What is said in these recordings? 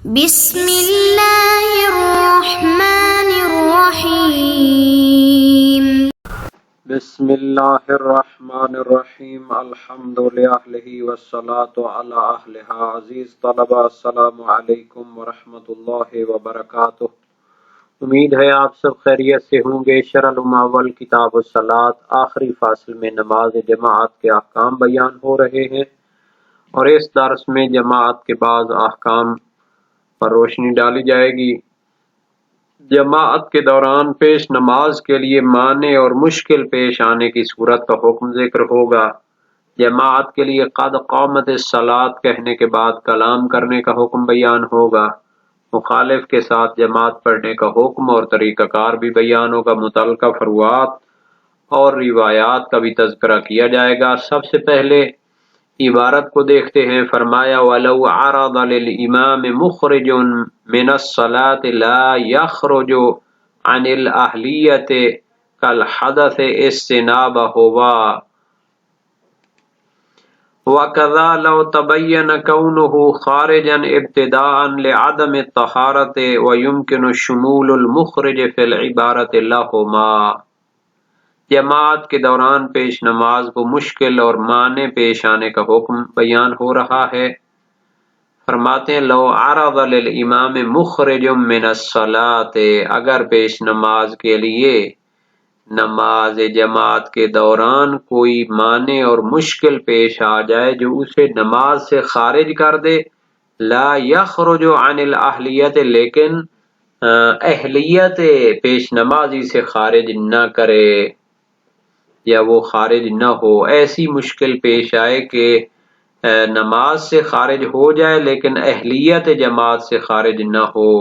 بسم اللہ الرحمن الرحیم بسم اللہ الرحمن الرحیم الحمد للہ والصلاة علی اہلہا۔ عزیز طلبہ السلام علیکم ورحمۃ اللہ وبرکاتہ۔ امید ہے آپ سب خیریت سے ہوں گے۔ شرح المعول کتاب الصلاۃ آخری فاصل میں نماز جماعت کے احکام بیان ہو رہے ہیں، اور اس درس میں جماعت کے بعض احکام پر روشنی ڈالی جائے گی۔ جماعت کے دوران پیش نماز کے لیے مانع اور مشکل پیش آنے کی صورت کا حکم ذکر ہوگا۔ جماعت کے لیے قد قامت الصلاۃ کہنے کے بعد کلام کرنے کا حکم بیان ہوگا۔ مخالف کے ساتھ جماعت پڑھنے کا حکم اور طریقہ کار بھی بیان ہوگا۔ متعلقہ فروعات اور روایات کا بھی تذکرہ کیا جائے گا۔ سب سے پہلے عبارت کو دیکھتے ہیں۔ فرمایا وَلَوْ عَرَضَ لِلْإِمَامِ مُخْرِجٌ مِنَ الصَّلَاةِ لَا يَخْرُجُ عَنِ الْأَهْلِيَّةِ كَالْحَدَثِ اجتنابهما، وَكَذَا لَوْ تَبَيَّنَ كَوْنُهُ خَارِجًا ابْتِدَاءً لِعَدَمِ الطَّهَارَةِ وَيُمْكِنُ شُمُولُ الْمُخْرِجِ فِي الْعِبَارَةِ لَهُمَا۔ جماعت کے دوران پیش نماز کو مشکل اور مانع پیش آنے کا حکم بیان ہو رہا ہے۔ فرماتے ہیں لو عرض للامام مخرج من الصلاۃ، اگر پیش نماز کے لیے نماز جماعت کے دوران کوئی مانع اور مشکل پیش آ جائے جو اسے نماز سے خارج کر دے، لا یخرج عن الاہلیت، لیکن اہلیت پیش نمازی سے خارج نہ کرے یا وہ خارج نہ ہو، ایسی مشکل پیش آئے کہ نماز سے خارج ہو جائے لیکن اہلیت جماعت سے خارج نہ ہو۔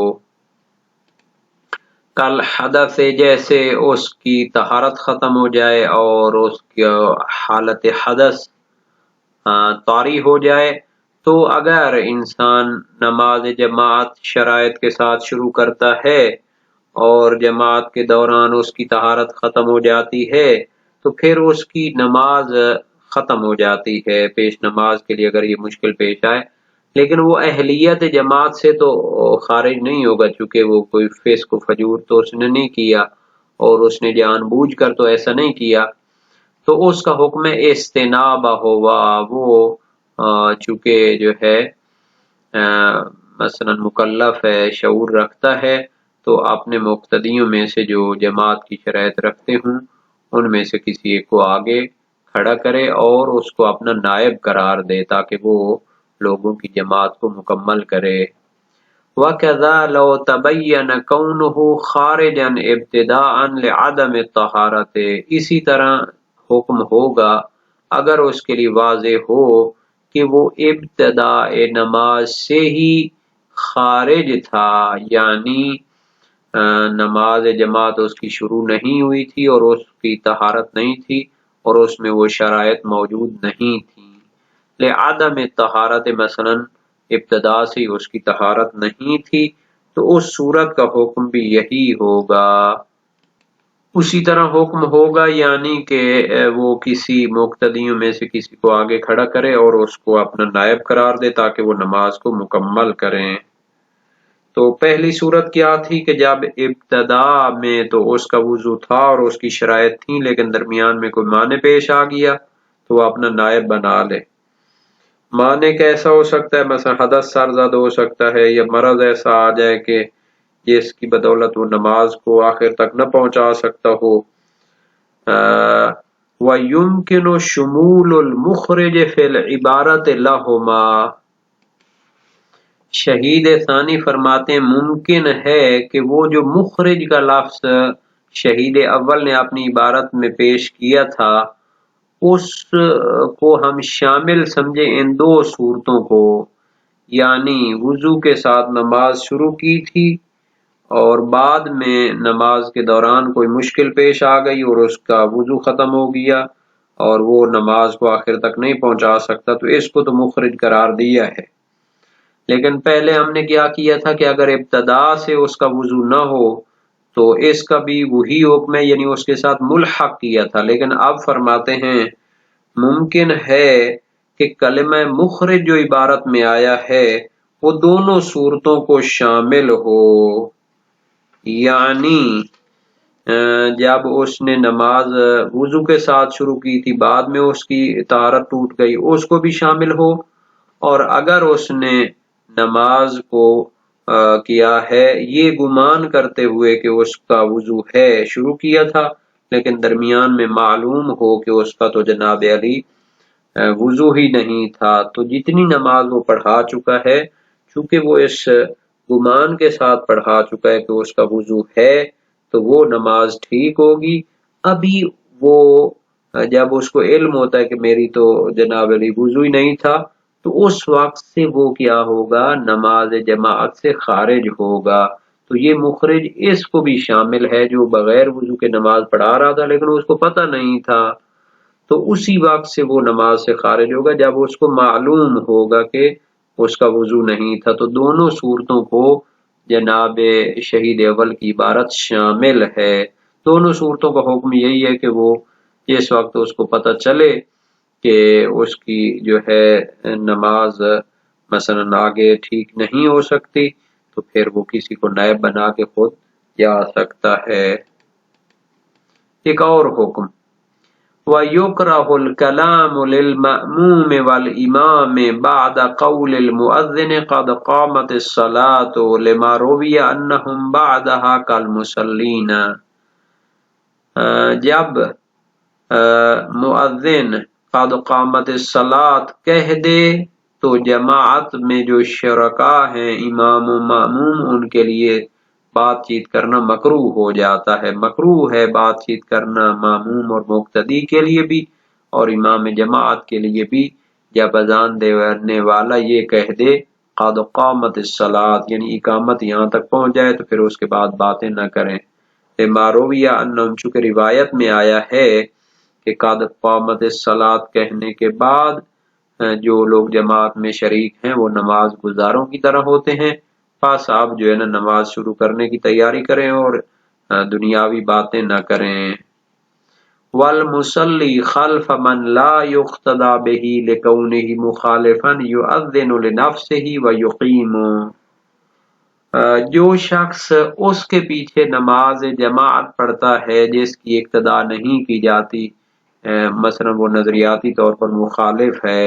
کل حدث، جیسے اس کی طہارت ختم ہو جائے اور اس کی حالت حدث طاری ہو جائے، تو اگر انسان نماز جماعت شرائط کے ساتھ شروع کرتا ہے اور جماعت کے دوران اس کی طہارت ختم ہو جاتی ہے تو پھر اس کی نماز ختم ہو جاتی ہے پیش نماز کے لیے اگر یہ مشکل پیش آئے، لیکن وہ اہلیت جماعت سے تو خارج نہیں ہوگا، چونکہ وہ کوئی فسق و فجور تو اس نے نہیں کیا اور اس نے جان بوجھ کر تو ایسا نہیں کیا، تو اس کا حکم استنابہ ہوا۔ وہ چونکہ جو ہے مثلا مکلف ہے، شعور رکھتا ہے، تو اپنے مقتدیوں میں سے جو جماعت کی شرائط رکھتے ہوں ان میں سے کسی ایک کو آگے کھڑا کرے اور اس کو اپنا نائب قرار دے تاکہ وہ لوگوں کی جماعت کو مکمل کرے۔ وَكَذَا لَوْ تَبَيَّنَ كَوْنُهُ خَارِجًا ابْتِدَاءً لِعَدَمِ الطَّهَارَةِ، اسی طرح حکم ہوگا اگر اس کے لیے واضح ہو کہ وہ ابتداء نماز سے ہی خارج تھا، یعنی نماز جماعت اس کی شروع نہیں ہوئی تھی اور اس کی طہارت نہیں تھی اور اس میں وہ شرائط موجود نہیں تھی، لعدم الطہارت، مثلا ابتدا سے اس کی طہارت نہیں تھی، تو اس صورت کا حکم بھی یہی ہوگا۔ اسی طرح حکم ہوگا یعنی کہ وہ کسی مقتدیوں میں سے کسی کو آگے کھڑا کرے اور اس کو اپنا نائب قرار دے تاکہ وہ نماز کو مکمل کریں۔ تو پہلی صورت کیا تھی کہ جب ابتدا میں تو اس کا وضو تھا اور اس کی شرائط تھیں لیکن درمیان میں کوئی مانع پیش آ گیا تو وہ اپنا نائب بنا لے۔ مانع کیسا ہو سکتا ہے؟ مثلا حدث سرزد ہو سکتا ہے یا مرض ایسا آ جائے کہ جس کی بدولت وہ نماز کو آخر تک نہ پہنچا سکتا ہو۔ وَيُمْكِنُ شُمُولُ الْمُخْرِجِ فِي الْعِبَارَةِ لَهُمَا، شہید ثانی فرماتے ہیں ممکن ہے کہ وہ جو مخرج کا لفظ شہید اول نے اپنی عبارت میں پیش کیا تھا اس کو ہم شامل سمجھیں ان دو صورتوں کو، یعنی وضو کے ساتھ نماز شروع کی تھی اور بعد میں نماز کے دوران کوئی مشکل پیش آ گئی اور اس کا وضو ختم ہو گیا اور وہ نماز کو آخر تک نہیں پہنچا سکتا، تو اس کو تو مخرج قرار دیا ہے۔ لیکن پہلے ہم نے کیا کیا تھا کہ اگر ابتدا سے اس کا وضو نہ ہو تو اس کا بھی وہی حکم ہے، یعنی اس کے ساتھ ملحق کیا تھا، لیکن اب فرماتے ہیں ممکن ہے کہ کلمہ مخرج جو عبارت میں آیا ہے وہ دونوں صورتوں کو شامل ہو، یعنی جب اس نے نماز وضو کے ساتھ شروع کی تھی، بعد میں اس کی طہارت ٹوٹ گئی، اس کو بھی شامل ہو، اور اگر اس نے نماز کو کیا ہے یہ گمان کرتے ہوئے کہ اس کا وضو ہے، شروع کیا تھا لیکن درمیان میں معلوم ہو کہ اس کا تو جناب علی وضو ہی نہیں تھا، تو جتنی نماز وہ پڑھا چکا ہے، چونکہ وہ اس گمان کے ساتھ پڑھا چکا ہے کہ اس کا وضو ہے، تو وہ نماز ٹھیک ہوگی۔ ابھی وہ جب اس کو علم ہوتا ہے کہ میری تو جناب علی وضو ہی نہیں تھا، تو اس وقت سے وہ کیا ہوگا، نماز جماعت سے خارج ہوگا۔ تو یہ مخرج اس کو بھی شامل ہے جو بغیر وضو کے نماز پڑھا رہا تھا لیکن اس کو پتہ نہیں تھا، تو اسی وقت سے وہ نماز سے خارج ہوگا جب اس کو معلوم ہوگا کہ اس کا وضو نہیں تھا۔ تو دونوں صورتوں کو جناب شہید اول کی عبارت شامل ہے۔ دونوں صورتوں کا حکم یہی ہے کہ وہ جس وقت اس کو پتہ چلے کہ اس کی جو ہے نماز مثلا آگے ٹھیک نہیں ہو سکتی، تو پھر وہ کسی کو نائب بنا کے خود جا سکتا ہے۔ ایک اور حکم، وَيُكْرَهُ الْكَلَامُ لِلْمَأْمُومِ وَالْإِمَامِ بَعْدَ قَوْلِ الْمُؤَذِّنِ قَدْ قَامَتِ الصَّلَاةُ لِمَا رُوِيَ أَنَّهُمْ بَعْدَهَا كَالْمُصَلِّينَ۔ جب مؤذن قد قامت الصلاۃ کہہ دے تو جماعت میں جو شرکاء ہیں امام و مأموم، ان کے لیے بات چیت کرنا مکروہ ہو جاتا ہے۔ مکروہ ہے بات چیت کرنا مأموم اور مقتدی کے لیے بھی اور امام جماعت کے لیے بھی، جب اذان دینے والا یہ کہہ دے قد قامت الصلاۃ، یعنی اقامت یہاں تک پہنچ جائے تو پھر اس کے بعد باتیں نہ کریں۔ لما روی انہم، چونکہ روایت میں آیا ہے کہ قد قامت الصلاۃ کہنے کے بعد جو لوگ جماعت میں شریک ہیں وہ نماز گزاروں کی طرح ہوتے ہیں، پس آپ جو ہے نا نماز شروع کرنے کی تیاری کریں اور دنیاوی باتیں نہ کریں۔ والمصلی خلف من لا یقتدی بہ لکونہ مخالفا یؤذن لنفسہ ویقیم، جو شخص اس کے پیچھے نماز جماعت پڑھتا ہے جس کی اقتداء نہیں کی جاتی، مثلا وہ نظریاتی طور پر مخالف ہے،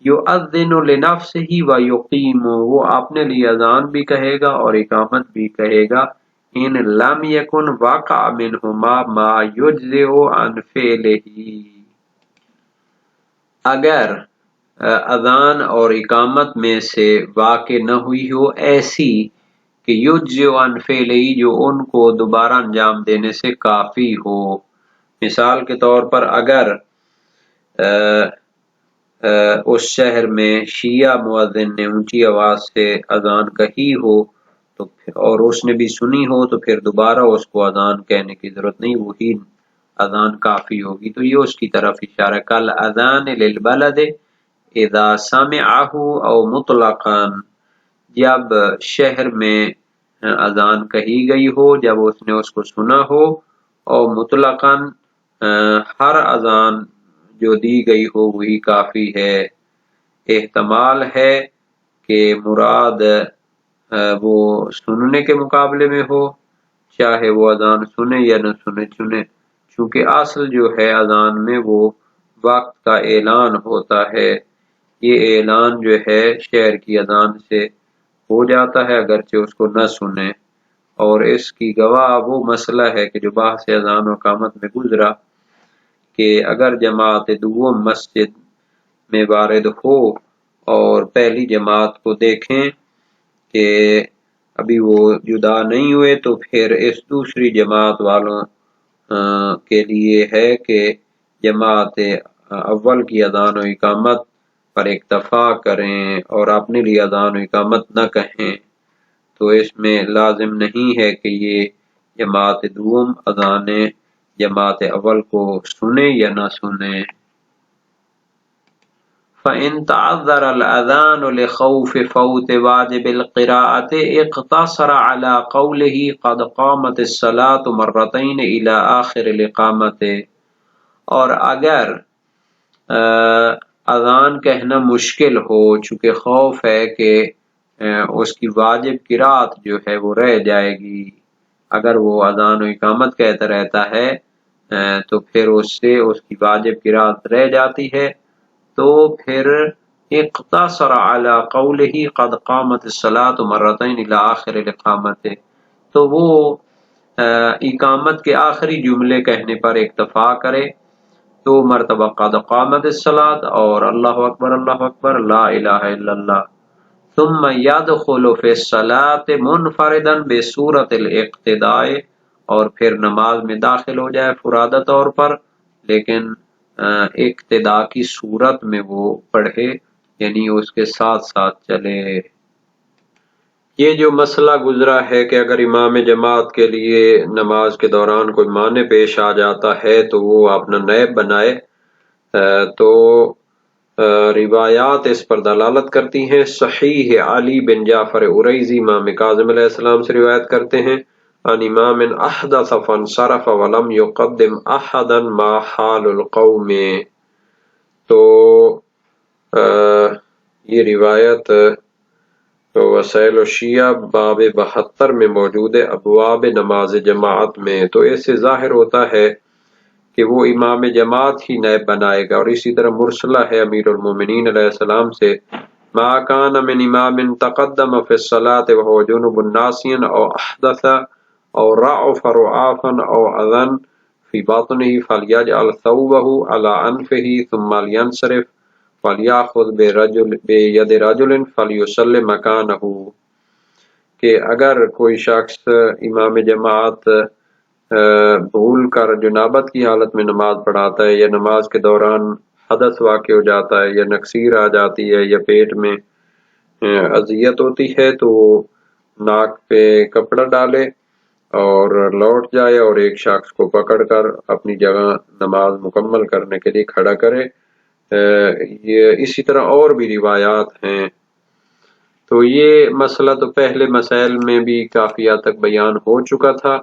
یؤذن لنفسہ ویقیم، وہ اپنے لیے اذان بھی کہے گا اور اقامت بھی کہے گا، ان لم یکن وقع منہما ما یجزئ عن فعلہ، اگر اذان اور اقامت میں سے واقع نہ ہوئی ہو ایسی کہ یجزئ عن فعلہ، جو ان کو دوبارہ انجام دینے سے کافی ہو۔ مثال کے طور پر اگر اس شہر میں شیعہ مؤذن نے اونچی آواز سے اذان کہی ہو تو اور اس نے بھی سنی ہو تو پھر دوبارہ اس کو اذان کہنے کی ضرورت نہیں، وہی اذان کافی ہوگی۔ تو یہ اس کی طرف اشارہ، کل اذان للبلد اذا سمعہ او مطلقا، جب شہر میں اذان کہی گئی ہو جب اس نے اس کو سنا ہو، اور مطلقاً ہر اذان جو دی گئی ہو وہی کافی ہے۔ احتمال ہے کہ مراد وہ سننے کے مقابلے میں ہو، چاہے وہ اذان سنے یا نہ سنے، چونکہ اصل جو ہے اذان میں وہ وقت کا اعلان ہوتا ہے، یہ اعلان جو ہے شہر کی اذان سے ہو جاتا ہے اگرچہ اس کو نہ سنے، اور اس کی گواہ وہ مسئلہ ہے کہ جو بحث اذان و اقامت میں گزرا کہ اگر جماعت دوم مسجد میں وارد ہو اور پہلی جماعت کو دیکھیں کہ ابھی وہ جدا نہیں ہوئے، تو پھر اس دوسری جماعت والوں کے لیے ہے کہ جماعت اول کی اذان و اقامت پر اکتفا کریں اور اپنے لیے اذان و اقامت نہ کہیں، تو اس میں لازم نہیں ہے کہ یہ جماعت دوم اذان جماعت اول کو سنے یا نہ سنے۔ فَإِن تَعَذَّرَ الْأَذَانُ لِخَوْفِ فَوْتِ وَاجِبِ الْقِرَاءَةِ اقْتَصَرَ عَلَى قَوْلِهِ قَدْ قَامَتِ الصَّلَاةُ مَرَّتَيْنِ إِلَى آخِرِ الْإِقَامَةِ، اور اگر اذان کہنا مشکل ہو، چونکہ خوف ہے کہ اس کی واجب قرات جو ہے وہ رہ جائے گی۔ اگر وہ اذان و اقامت کہتا رہتا ہے تو پھر اس سے اس کی واجب قرات رہ جاتی ہے، تو پھر اقتصر علی قولہ قد قامت الصلاۃ مرتين الی آخر الاقامت، تو وہ اقامت کے آخری جملے کہنے پر اکتفا کرے، تو مرتبہ قد قامت الصلاۃ اور اللہ اکبر لا الہ الا اللہ، ثم يدخل في الصلاۃ منفردا بصورت الاقتداء، اور پھر نماز میں داخل ہو جائے فرادہ طور پر، لیکن اقتداء کی صورت میں وہ پڑھے، یعنی اس کے ساتھ ساتھ چلے۔ یہ جو مسئلہ گزرا ہے کہ اگر امام جماعت کے لیے نماز کے دوران کوئی مانع پیش آ جاتا ہے تو وہ اپنا نائب بنائے، تو روایات اس پر دلالت کرتی ہیں۔ صحیح علی بن جعفر عریضی امام کاظم علیہ السلام سے روایت کرتے ہیں، ان امام احدث فانصرف ولم یقدم احدا ما حال القوم، تو یہ روایت تو وسائل الشیعہ باب 72 میں موجود ہے، ابواب نماز جماعت میں، تو اس سے ظاہر ہوتا ہے کہ وہ امام جماعت ہی نائب بنائے گا۔ اور اسی طرح مرسلہ ہے امیر المومنین علیہ السلام سے، ما کان من امام تقدم فی الصلاة وهو جنب ناسیا او احدث او رعف رعافا او اذن فی باطنہ فلیجعل ثوبہ علی انفہ ثم لینصرف فلیأخذ بید رجل فلیصلی مکانہ، کہ اگر کوئی شخص امام جماعت بھول کر جنابت کی حالت میں نماز پڑھاتا ہے، یا نماز کے دوران حدث واقع ہو جاتا ہے، یا نکسیر آ جاتی ہے، یا پیٹ میں اذیت ہوتی ہے، تو وہ ناک پہ کپڑا ڈالے اور لوٹ جائے اور ایک شخص کو پکڑ کر اپنی جگہ نماز مکمل کرنے کے لیے کھڑا کرے۔ یہ اسی طرح اور بھی روایات ہیں۔ تو یہ مسئلہ تو پہلے مسائل میں بھی کافی حد تک بیان ہو چکا تھا۔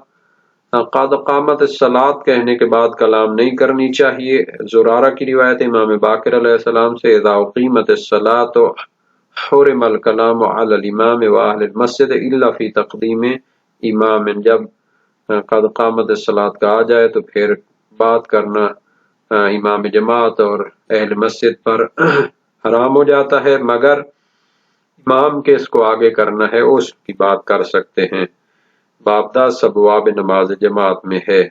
قد قامت الصلاۃ کہنے کے بعد کلام نہیں کرنی چاہیے۔ زرارہ کی روایت امام باقر علیہ السلام سے، اذا اقیمت الصلاۃ حرم الکلام علی الامام واہل المسجد الا فی تقدیم امام، جب قد قامت الصلاۃ کہا جائے تو پھر بات کرنا امام جماعت اور اہل مسجد پر حرام ہو جاتا ہے، مگر امام کے اس کو آگے کرنا ہے اس کی بات کر سکتے ہیں۔ باب 10 ابواب نماز جماعت میں ہے،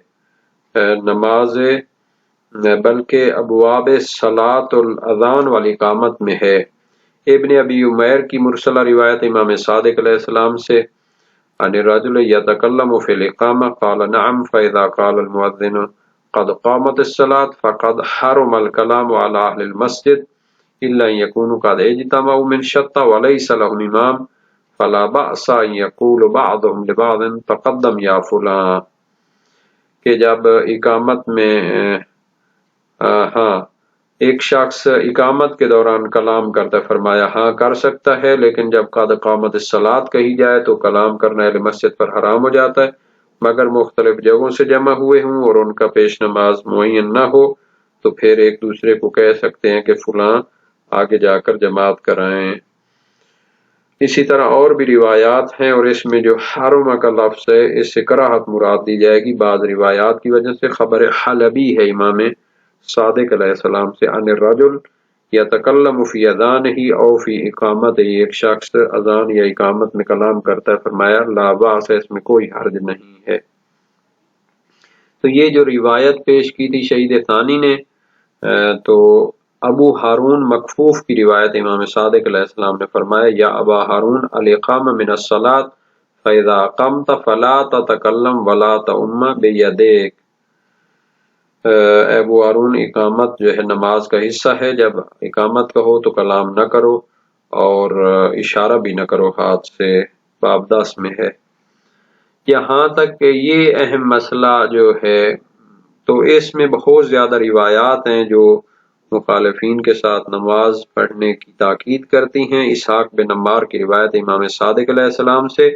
نماز بلکہ ابواب صلاۃ الاذان والی اقامت میں ہے۔ ابن ابی عمیر کی مرسلہ روایت امام صادق علیہ السلام سے، ان الرجل یتکلم فی الاقامہ قال نعم فاذا قال المؤذن قد قامت الصلاۃ فقد حرم الکلام علی اہل المسجد الا ان یکونوا قد اجتمعوا من شتى وليس لهم امام فلا بأس ان یقول بعضهم لبعض تقدم یا فلاں، کہ جب اقامت میں ایک شخص اقامت کے دوران کلام کرتا، فرمایا ہاں کر سکتا ہے، لیکن جب قد قامت الصلاۃ کہی جائے تو کلام کرنا اہل مسجد پر حرام ہو جاتا ہے، مگر مختلف جگہوں سے جمع ہوئے ہوں اور ان کا پیش نماز معین نہ ہو تو پھر ایک دوسرے کو کہہ سکتے ہیں کہ فلاں آگے جا کر جماعت کرائیں۔ اسی طرح اور بھی روایات ہیں، اور اس میں جو حرمہ کا لفظ ہے اس سے کراہت مراد دی جائے گی بعض روایات کی وجہ سے۔ خبر حلبی ہے امام صادق علیہ السلام سے، ان الرجل یتکلم فی اذانہ او فی اقامت، ایک شخص اذان یا اقامت میں کلام کرتا ہے، فرمایا لا باس، اس میں کوئی حرج نہیں ہے۔ تو یہ جو روایت پیش کی تھی شہید ثانی نے، تو ابو ہارون مکفوف کی روایت امام صادق علیہ السلام نے فرمایا، یا ابا ہارون الاقامہ من الصلاۃ فاذا قمت فلا تتکلم ولا تؤم بیدیک، ابو ہارون اقامت جو ہے نماز کا حصہ ہے، جب اقامت کہو تو کلام نہ کرو اور اشارہ بھی نہ کرو ہاتھ سے، باب 10 میں ہے۔ یہاں تک کہ یہ اہم مسئلہ جو ہے تو اس میں بہت زیادہ روایات ہیں جو مخالفین کے ساتھ نماز پڑھنے کی تاکید کرتی ہیں۔ اسحاق بن عمار کی روایت امام صادق علیہ السلام سے،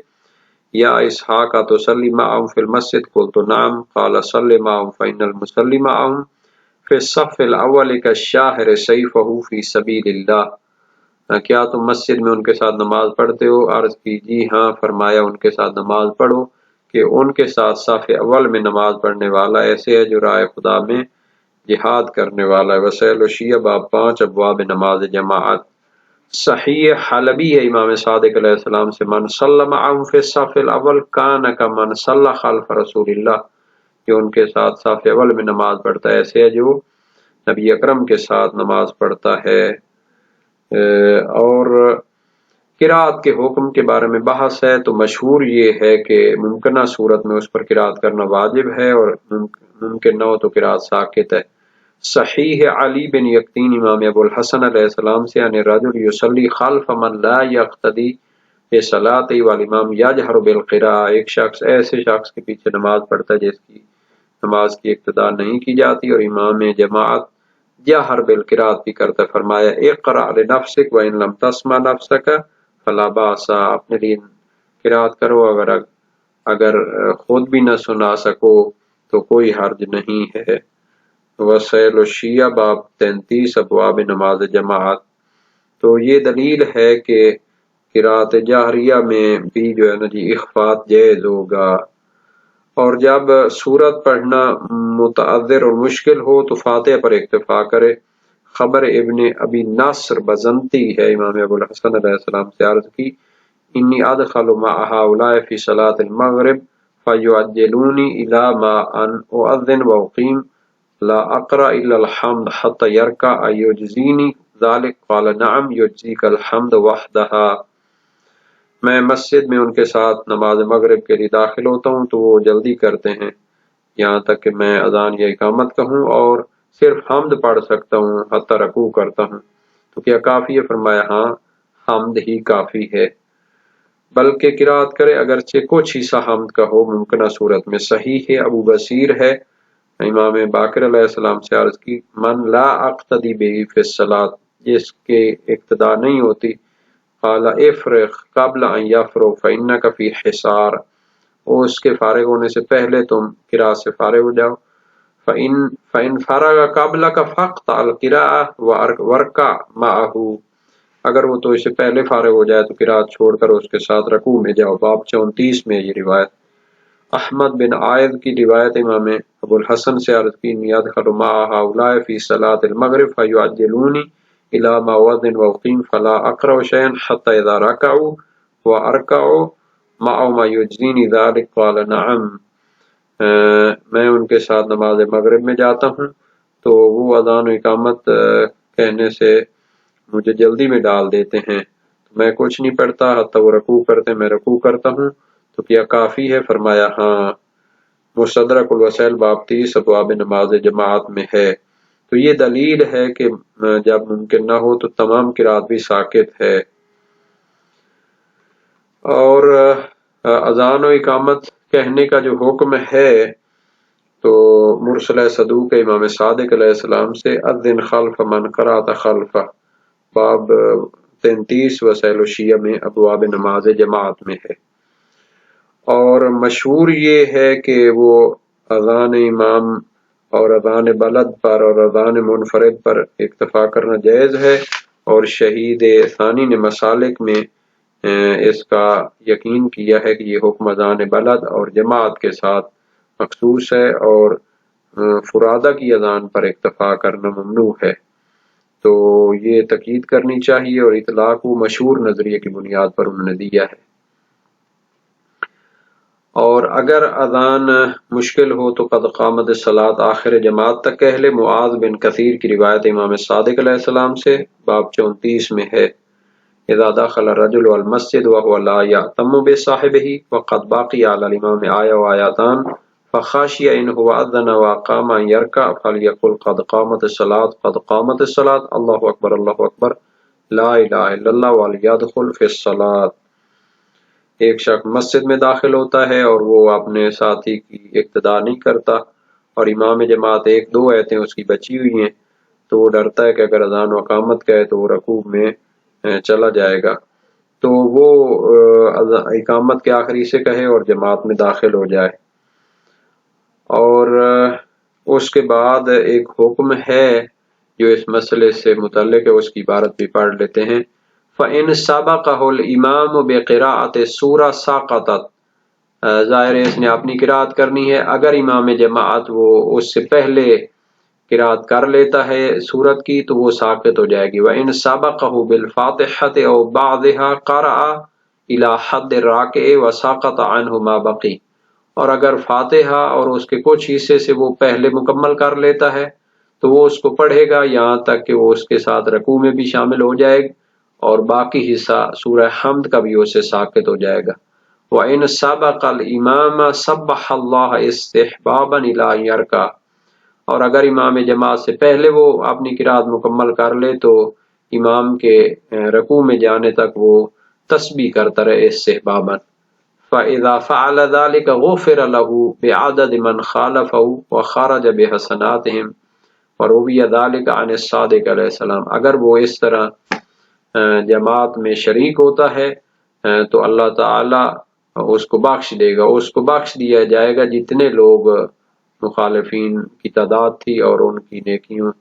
یا اسحاق تصلی معهم فی المسجد قلت نعم قال صلی معهم فإن المصلی معهم فی الصف الاول کالشاہر سیفہ فی سبیل اللہ، کیا تم مسجد میں ان کے ساتھ نماز پڑھتے ہو؟ عرض کی جی ہاں۔ فرمایا ان کے ساتھ نماز پڑھو کہ ان کے ساتھ صف اول میں نماز پڑھنے والا ایسے ہے جو راہ خدا میں جہاد کرنے والا ہے۔ وسائل الشیعہ باب 5 ابواب نماز جماعت۔ صحیح حلبی ہے امام صادق علیہ السلام سے، من صلی معهم فی الصف الاول کان کمن صلی خلف رسول اللہ، جو ان کے ساتھ صف اول میں نماز پڑھتا ہے ایسے ہے جو نبی اکرم کے ساتھ نماز پڑھتا ہے۔ اور قرات کے حکم کے بارے میں بحث ہے، تو مشہور یہ ہے کہ ممکنہ صورت میں اس پر قرات کرنا واجب ہے، اور ممکن نہ ہو تو قرات ساکت ہے۔ صحیح علی بن یقطین امام ابو الحسن علیہ السلام سے ان الرجل یصلی خلف من لا یقتدی بصلاۃ والامام یجہر بالقراءۃ، ایک شخص ایسے شخص کے پیچھے نماز پڑھتا ہے جس کی نماز کی ابتدا نہیں کی جاتی اور امام جماعت جہر بالقراءۃ بھی کرتا ہے۔ فرمایا اقرأ لنفسک وان لم تسمع نفسک فلا باس، اپنے لیے قرات کرو اگر خود بھی نہ سنا سکو تو کوئی حرج نہیں ہے۔ وسائل الشیعہ باب 33 ابواب نماز جماعت۔ تو یہ دلیل ہے کہ قرات جہریہ میں بھی جو ہے نا جی اخفات جائز ہوگا، اور جب سورت پڑھنا متعذر اور مشکل ہو تو فاتحہ پر اکتفا کرے۔ خبر ابن ابی نصر بزنتی ہے امام ابو الحسن علیہ السلام سے عرض کی انی ادخل مع هؤلاء فی صلاة المغرب فیعجلونی الی ما ان اؤذن واقیم لا اقرأ الا الحمد حتى يركع ایجزینی ذلك قال نعم یجزیک الحمد وحدہا۔ میں مسجد میں ان کے ساتھ نماز مغرب کے لیے داخل ہوتا ہوں تو وہ جلدی کرتے ہیں یہاں تک کہ میں اذان یا اقامت کہوں اور صرف حمد پڑھ سکتا ہوں حتی رکوع کرتا ہوں، تو کیا کافی ہے؟ فرمایا ہاں، حمد ہی کافی ہے، بلکہ قرات کرے اگرچہ کچھ حصہ حمد کا ہو ممکنہ صورت میں۔ صحیح ہے ابو بصیر ہے امام باقر علیہ السلام سے عرض کی من لا اقتدی به فی الصلاۃ، جس کے اقتدا نہیں ہوتی، قال افرغ قبل ان یفرغ فانک فی حصار، اور اس کے فارغ ہونے سے پہلے تم قرات سے فارغ ہو جاؤ۔ فإن فرغ قبلک فاقطع القراءة وارکع معه، اگر وہ تو اس سے پہلے فارغ ہو جائے تو قرات چھوڑ کر اس کے ساتھ رکوع میں جاؤ۔ باب 34 میں یہ روایت۔ احمد بن عائد کی روایت امام ابو الحسن سے عرض کی انی ادخل مع هؤلاء فی صلاة المغرب فیعجلونی الی ما اؤذن واقیم فلا اقرأ شیئا حتی اذا رکعوا وارکعوا معهم یجزینی ذلك قال نعم، میں ان کے ساتھ نماز مغرب میں جاتا ہوں تو وہ اذان و اقامت کہنے سے مجھے جلدی میں ڈال دیتے ہیں، تو میں کچھ نہیں پڑھتا حتیٰ وہ رکوع کرتے میں رکوع کرتا ہوں، تو کیا کافی ہے؟ فرمایا ہاں۔ مستدرک الوسائل باب 30 ابواب نماز جماعت میں ہے۔ تو یہ دلیل ہے کہ جب ممکن نہ ہو تو تمام قرات بھی ساکت ہے۔ اور اذان و اقامت کہنے کا جو حکم ہے تو مرسل صدوق امام صادق علیہ السلام سے اذن خلف من قرأت خلفہ، باب 33 وسائل الشیعہ میں ابواب نماز جماعت میں ہے۔ اور مشہور یہ ہے کہ وہ اذان امام اور اذان بلد پر اور اذان منفرد پر اکتفا کرنا جائز ہے، اور شہید ثانی نے مسالک میں اس کا یقین کیا ہے کہ یہ حکم اذان بلد اور جماعت کے ساتھ مخصوص ہے، اور فرادہ کی اذان پر اکتفا کرنا ممنوع ہے، تو یہ تقید کرنی چاہیے، اور اطلاق وہ مشہور نظریے کی بنیاد پر انہوں نے دیا ہے۔ اور اگر اذان مشکل ہو تو قد قامت الصلاۃ آخر جماعت تک کہہ لے۔ معاذ بن کثیر کی روایت امام صادق علیہ السلام سے باب 34 میں ہے اذا دخل الرجل المسجد وهو لا يأتم بصاحبه وقد باقي على الامام آية وآيتان فخشي ان هو اذن وقام ان يركع فليقل قد قامت الصلاة قد قامت الصلاة الله اکبر لا الہ الا اللہ وليدخل في الصلاة۔ ایک شخص مسجد میں داخل ہوتا ہے اور وہ اپنے ساتھی کی اقتداء نہیں کرتا اور امام جماعت ایک دو آیتیں اس کی بچی ہوئی ہیں، تو وہ ڈرتا ہے کہ اگر اذان و اقامت کہے تو وہ رکوع میں چلا جائے گا، تو وہ اقامت کے آخری سے کہے اور جماعت میں داخل ہو جائے۔ اور اس کے بعد ایک حکم ہے جو اس مسئلے سے متعلق ہے، اس کی عبارت بھی پڑھ لیتے ہیں۔ فَإِنْ سَبَقَهُ الْإِمَامُ بِقِرَاءَةِ سُورَةٍ سَقَطَتْ، ظاہر ہے اس نے اپنی قرات کرنی ہے، اگر امام جماعت وہ اس سے پہلے قرات کر لیتا ہے سورت کی تو وہ ساقط ہو جائے گی۔ وَإِنْ سَبَقَهُ بِالْفَاتِحَةِ أَوْ بَعْضِهَا قَرَأَ إِلَى حَدِّ الرَّاكِعِ وَسَقَطَ عَنْهُ مَا بَقِي، اور اگر فاتحہ اور اس کے کچھ حصے سے وہ پہلے مکمل کر لیتا ہے تو وہ اس کو پڑھے گا یہاں تک کہ وہ اس کے ساتھ رکوع میں بھی شامل ہو جائے گا، اور باقی حصہ سورہ حمد کا بھی اس سے ساقط ہو جائے گا۔ وَإِنْ سَبَقَ الْإِمَامَ سَبَّحَ اللَّهَ اسْتِحْبَابًا إِلَى أَنْ يَرْكَعَ، اور اگر امام جماعت سے پہلے وہ اپنی قرات مکمل کر لے تو امام کے رکوع میں جانے تک وہ تسبیح کرتا رہے استحبابًا۔ فَإِذَا فَعَلَ ذَلِكَ غُفِرَ لَهُ بِعَدَدِ مَنْ خَالَفَهُ وَخَرَجَ بِحَسَنَاتِهِمْ وَرُوِيَ ذَلِكَ عَنِ الصَّادِقِ علیہ السلام، اگر وہ اس طرح جماعت میں شریک ہوتا ہے تو اللہ تعالی اس کو بخش دے گا، اس کو بخش دیا جائے گا جتنے لوگ مخالفین کی تعداد تھی اور ان کی نیکیوں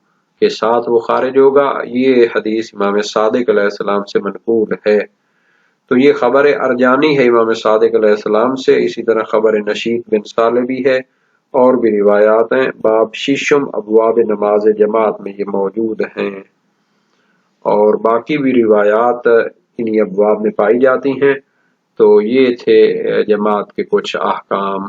کے ساتھ وہ خارج ہوگا۔ یہ حدیث امام صادق علیہ السلام سے منقول ہے۔ تو یہ خبر ارجانی ہے امام صادق علیہ السلام سے، اسی طرح خبر نشید بن صالح بھی ہے، اور بھی روایات ہیں۔ باب ششم ابواب نماز جماعت میں یہ موجود ہیں، اور باقی بھی روایات انہی ابواب میں پائی جاتی ہیں۔ تو یہ تھے جماعت کے کچھ احکام۔